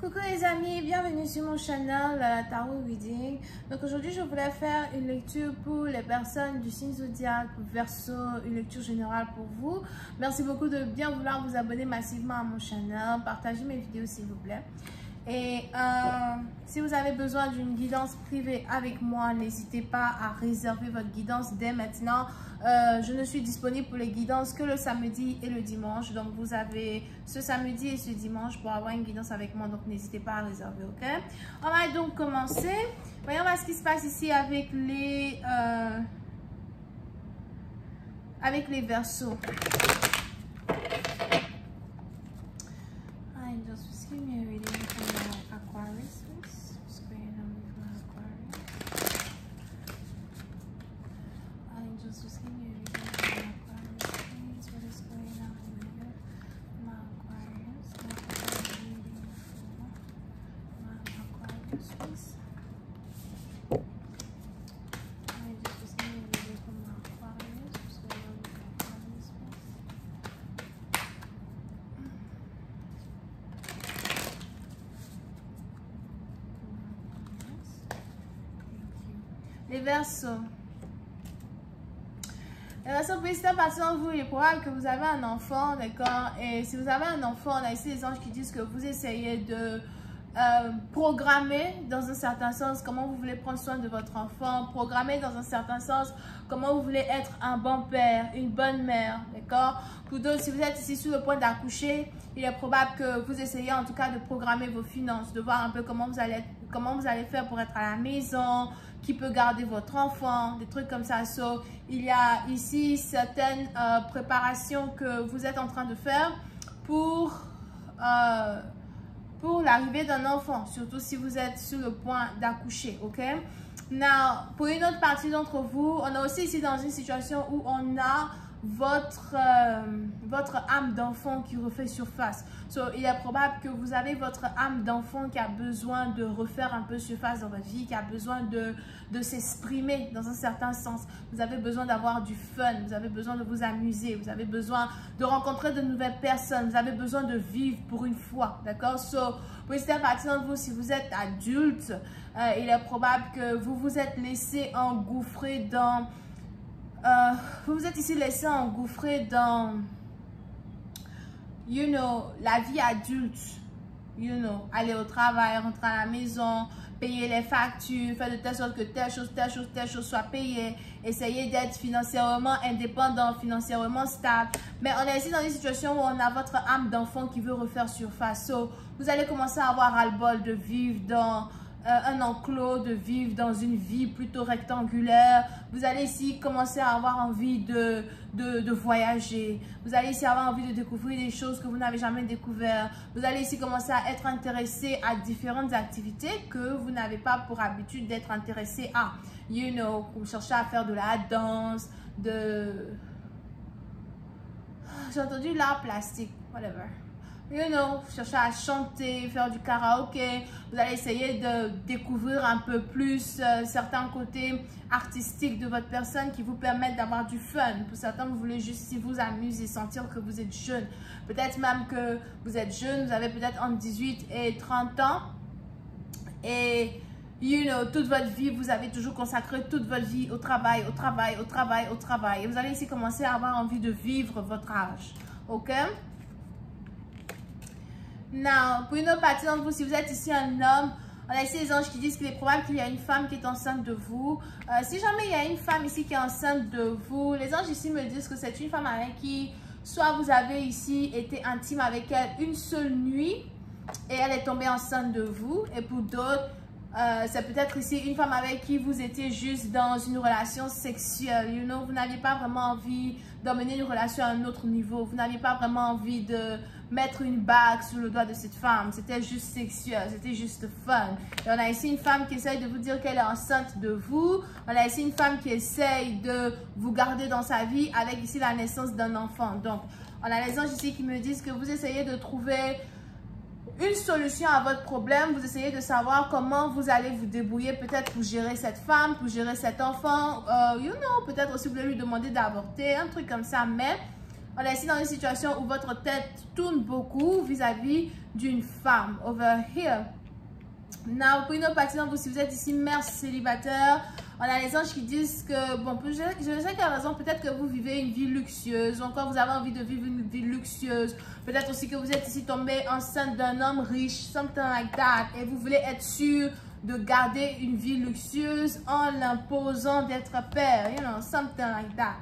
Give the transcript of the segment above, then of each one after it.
Coucou les amis, bienvenue sur mon channel Tarot Reading. Donc aujourd'hui je voulais faire une lecture pour les personnes du signe zodiaque Verseau, une lecture générale pour vous. Merci beaucoup de bien vouloir vous abonner massivement à mon channel, partagez mes vidéos s'il vous plaît. Et si vous avez besoin d'une guidance privée avec moi, n'hésitez pas à réserver votre guidance dès maintenant. Je ne suis disponible pour les guidances que le samedi et le dimanche. Donc, vous avez ce samedi et ce dimanche pour avoir une guidance avec moi. Donc, n'hésitez pas à réserver, ok? On va donc commencer. Voyons voir ce qui se passe ici avec les Verseaux. Just give me a reading for my Aquarius, please. What's going on with my Aquarius? Angels, just give me a reading for my Aquarius, please. What is going on with my Aquarius? A reading for my Aquarius, please. Angels, just give me a reading for my Aquarius. What's going on with my Aquarius, please? Les Verseaux. Les Verseaux, petit à partir de vous, il est probable que vous avez un enfant, d'accord? Et si vous avez un enfant, on a ici les anges qui disent que vous essayez de programmer dans un certain sens comment vous voulez prendre soin de votre enfant, programmer dans un certain sens comment vous voulez être un bon père, une bonne mère, d'accord? Pour d'autres, si vous êtes ici sur le point d'accoucher, il est probable que vous essayez en tout cas de programmer vos finances, de voir un peu comment vous allez faire pour être à la maison, qui peut garder votre enfant, des trucs comme ça. So, il y a ici certaines préparations que vous êtes en train de faire pour l'arrivée d'un enfant, surtout si vous êtes sur le point d'accoucher, ok? Now, pour une autre partie d'entre vous, on est aussi ici dans une situation où on a votre âme d'enfant qui refait surface. So, il est probable que vous avez votre âme d'enfant qui a besoin de refaire un peu surface dans votre vie, qui a besoin de s'exprimer dans un certain sens. Vous avez besoin d'avoir du fun, vous avez besoin de vous amuser, vous avez besoin de rencontrer de nouvelles personnes, vous avez besoin de vivre pour une fois, d'accord? So, pour cette partie d'entre vous, si vous êtes adulte, il est probable que vous vous êtes laissé engouffrer dans... vous vous êtes ici laissé engouffrer dans, la vie adulte, aller au travail, rentrer à la maison, payer les factures, faire de telle sorte que telle chose soit payée, essayer d'être financièrement indépendant, financièrement stable. Mais on est ici dans une situation où on a votre âme d'enfant qui veut refaire surface. So, vous allez commencer à avoir ras-le-bol de vivre dans... un enclos, de vivre dans une vie plutôt rectangulaire. Vous allez ici commencer à avoir envie de voyager. Vous allez ici avoir envie de découvrir des choses que vous n'avez jamais découvertes. Vous allez ici commencer à être intéressé à différentes activités que vous n'avez pas pour habitude d'être intéressé à. Vous cherchez à faire de la danse, j'ai entendu l'art plastique, whatever. Chercher à chanter, faire du karaoké. Vous allez essayer de découvrir un peu plus certains côtés artistiques de votre personne qui vous permettent d'avoir du fun. Pour certains, vous voulez juste si vous amuser, sentir que vous êtes jeune. Peut-être même que vous êtes jeune, vous avez peut-être entre 18 et 30 ans. Et toute votre vie, vous avez toujours consacré toute votre vie au travail. Et vous allez ici commencer à avoir envie de vivre votre âge. Ok? Now, pour une autre partie d'entre vous, si vous êtes ici un homme, on a ici les anges qui disent qu'il est probable qu'il y a une femme qui est enceinte de vous. Si jamais il y a une femme ici qui est enceinte de vous, les anges ici me disent que c'est une femme avec qui, soit vous avez ici été intime avec elle une seule nuit et elle est tombée enceinte de vous. Et pour d'autres, c'est peut-être ici une femme avec qui vous étiez juste dans une relation sexuelle. Vous n'aviez pas vraiment envie d'emmener une relation à un autre niveau. Vous n'aviez pas vraiment envie de mettre une bague sur le doigt de cette femme. C'était juste sexuel, c'était juste fun. Et on a ici une femme qui essaye de vous dire qu'elle est enceinte de vous. On a ici une femme qui essaye de vous garder dans sa vie avec ici la naissance d'un enfant. Donc, on a les anges ici qui me disent que vous essayez de trouver une solution à votre problème. Vous essayez de savoir comment vous allez vous débrouiller peut-être pour gérer cette femme, pour gérer cet enfant. Peut-être aussi vous voulez lui demander d'avorter, un truc comme ça. Mais On est ici dans une situation où votre tête tourne beaucoup vis-à-vis d'une femme. Over here. Now, pour une autre partie d'entre vous, si vous êtes ici, mère célibataire, on a les anges qui disent que, bon, je sais qu'il y a raison, peut-être que vous vivez une vie luxueuse, ou encore vous avez envie de vivre une vie luxueuse. Peut-être aussi que vous êtes ici tombé enceinte d'un homme riche, something like that, et vous voulez être sûr de garder une vie luxueuse en l'imposant d'être père, you know, something like that.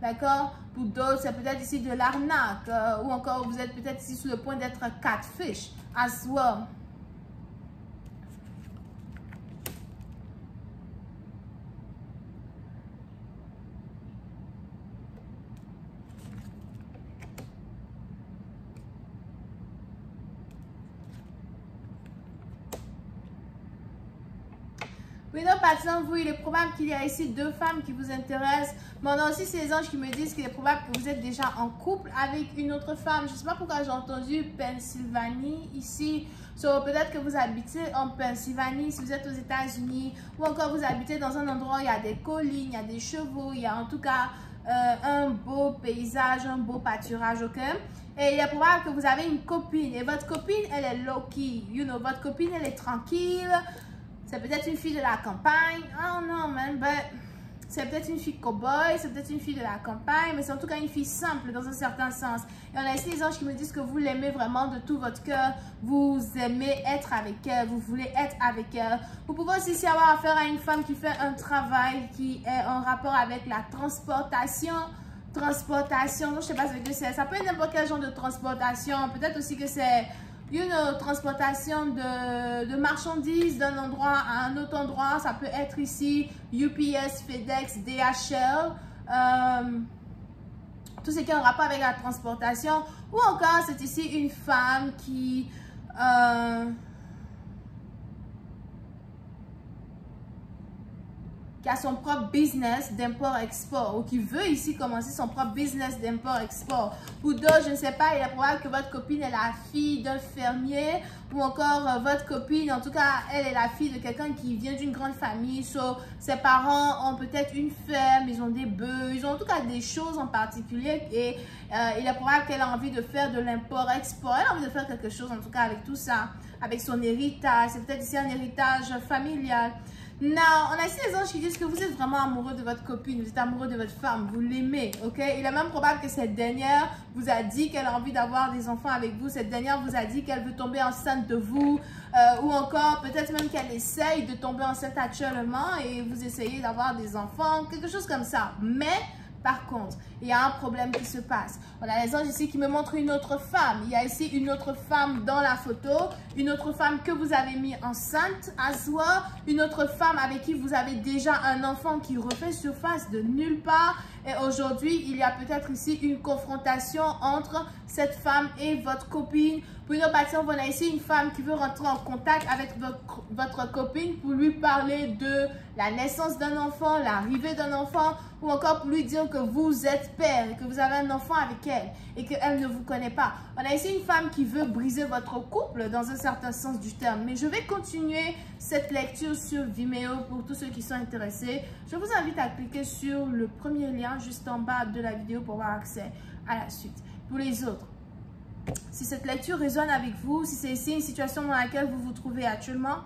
D'accord? Pour d'autres, c'est peut-être ici de l'arnaque, ou encore vous êtes peut-être ici sur le point d'être catfish as well. Oui, non, pas de vous, il est probable qu'il y a ici deux femmes qui vous intéressent. Mais on a aussi ces anges qui me disent qu'il est probable que vous êtes déjà en couple avec une autre femme. Je ne sais pas pourquoi j'ai entendu Pennsylvanie ici. So, peut-être que vous habitez en Pennsylvanie si vous êtes aux États-Unis. Ou encore vous habitez dans un endroit où il y a des collines, il y a des chevaux, il y a en tout cas un beau paysage, un beau pâturage, ok? Et il est probable que vous avez une copine. Et votre copine, elle est low-key. You know, votre copine, elle est tranquille. C'est peut-être une fille de la campagne. Oh non, man, but c'est peut-être une fille cow-boy, c'est peut-être une fille de la campagne, mais c'est en tout cas une fille simple dans un certain sens. Et on a ici des anges qui me disent que vous l'aimez vraiment de tout votre cœur. Vous aimez être avec elle, vous voulez être avec elle. Vous pouvez aussi avoir affaire à une femme qui fait un travail qui est en rapport avec la transportation. Transportation, je ne sais pas ce que c'est. Ça peut être n'importe quel genre de transportation. Peut-être aussi que c'est une transportation de marchandises d'un endroit à un autre endroit. Ça peut être ici UPS, FedEx, DHL, tout ce qui est en rapport avec la transportation. Ou encore, c'est ici une femme qui a son propre business d'import-export ou qui veut ici commencer son propre business d'import-export. Pour d'autres, je ne sais pas, il est probable que votre copine est la fille d'un fermier ou encore votre copine, en tout cas, elle est la fille de quelqu'un qui vient d'une grande famille. So, ses parents ont peut-être une ferme, ils ont des bœufs, ils ont en tout cas des choses en particulier et il est probable qu'elle a envie de faire de l'import-export. Elle a envie de faire quelque chose en tout cas avec tout ça, avec son héritage. C'est peut-être ici un héritage familial. Non, on a ici les anges qui disent que vous êtes vraiment amoureux de votre copine, vous êtes amoureux de votre femme, vous l'aimez, ok? Il est même probable que cette dernière vous a dit qu'elle a envie d'avoir des enfants avec vous, cette dernière vous a dit qu'elle veut tomber enceinte de vous, ou encore peut-être même qu'elle essaye de tomber enceinte actuellement et vous essayez d'avoir des enfants, quelque chose comme ça. Mais par contre, il y a un problème qui se passe. On a les anges ici qui me montrent une autre femme. Il y a ici une autre femme dans la photo. Une autre femme que vous avez mis enceinte à soi. Une autre femme avec qui vous avez déjà un enfant qui refait surface de nulle part. Et aujourd'hui, il y a peut-être ici une confrontation entre cette femme et votre copine. Pour une autre partie, on a ici une femme qui veut rentrer en contact avec votre copine pour lui parler de la naissance d'un enfant, l'arrivée d'un enfant, ou encore pour lui dire que vous êtes père et que vous avez un enfant avec elle et qu'elle ne vous connaît pas. On a ici une femme qui veut briser votre couple dans un certain sens du terme. Mais je vais continuer cette lecture sur Vimeo pour tous ceux qui sont intéressés. Je vous invite à cliquer sur le premier lien juste en bas de la vidéo pour avoir accès à la suite. Pour les autres, si cette lecture résonne avec vous, si c'est ici une situation dans laquelle vous vous trouvez actuellement,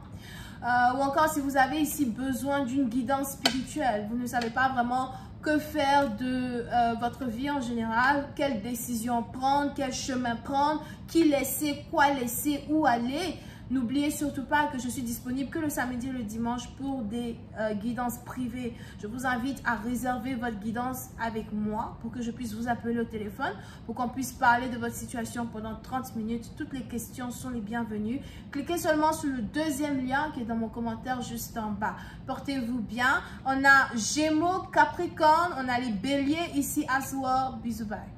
ou encore si vous avez ici besoin d'une guidance spirituelle, vous ne savez pas vraiment que faire de votre vie en général, quelle décision prendre, quel chemin prendre, qui laisser, quoi laisser, où aller. N'oubliez surtout pas que je suis disponible que le samedi et le dimanche pour des guidances privées. Je vous invite à réserver votre guidance avec moi pour que je puisse vous appeler au téléphone, pour qu'on puisse parler de votre situation pendant 30 minutes. Toutes les questions sont les bienvenues. Cliquez seulement sur le deuxième lien qui est dans mon commentaire juste en bas. Portez-vous bien. On a Gémeaux, Capricorne, on a les Béliers ici à soir. Bisous, bye.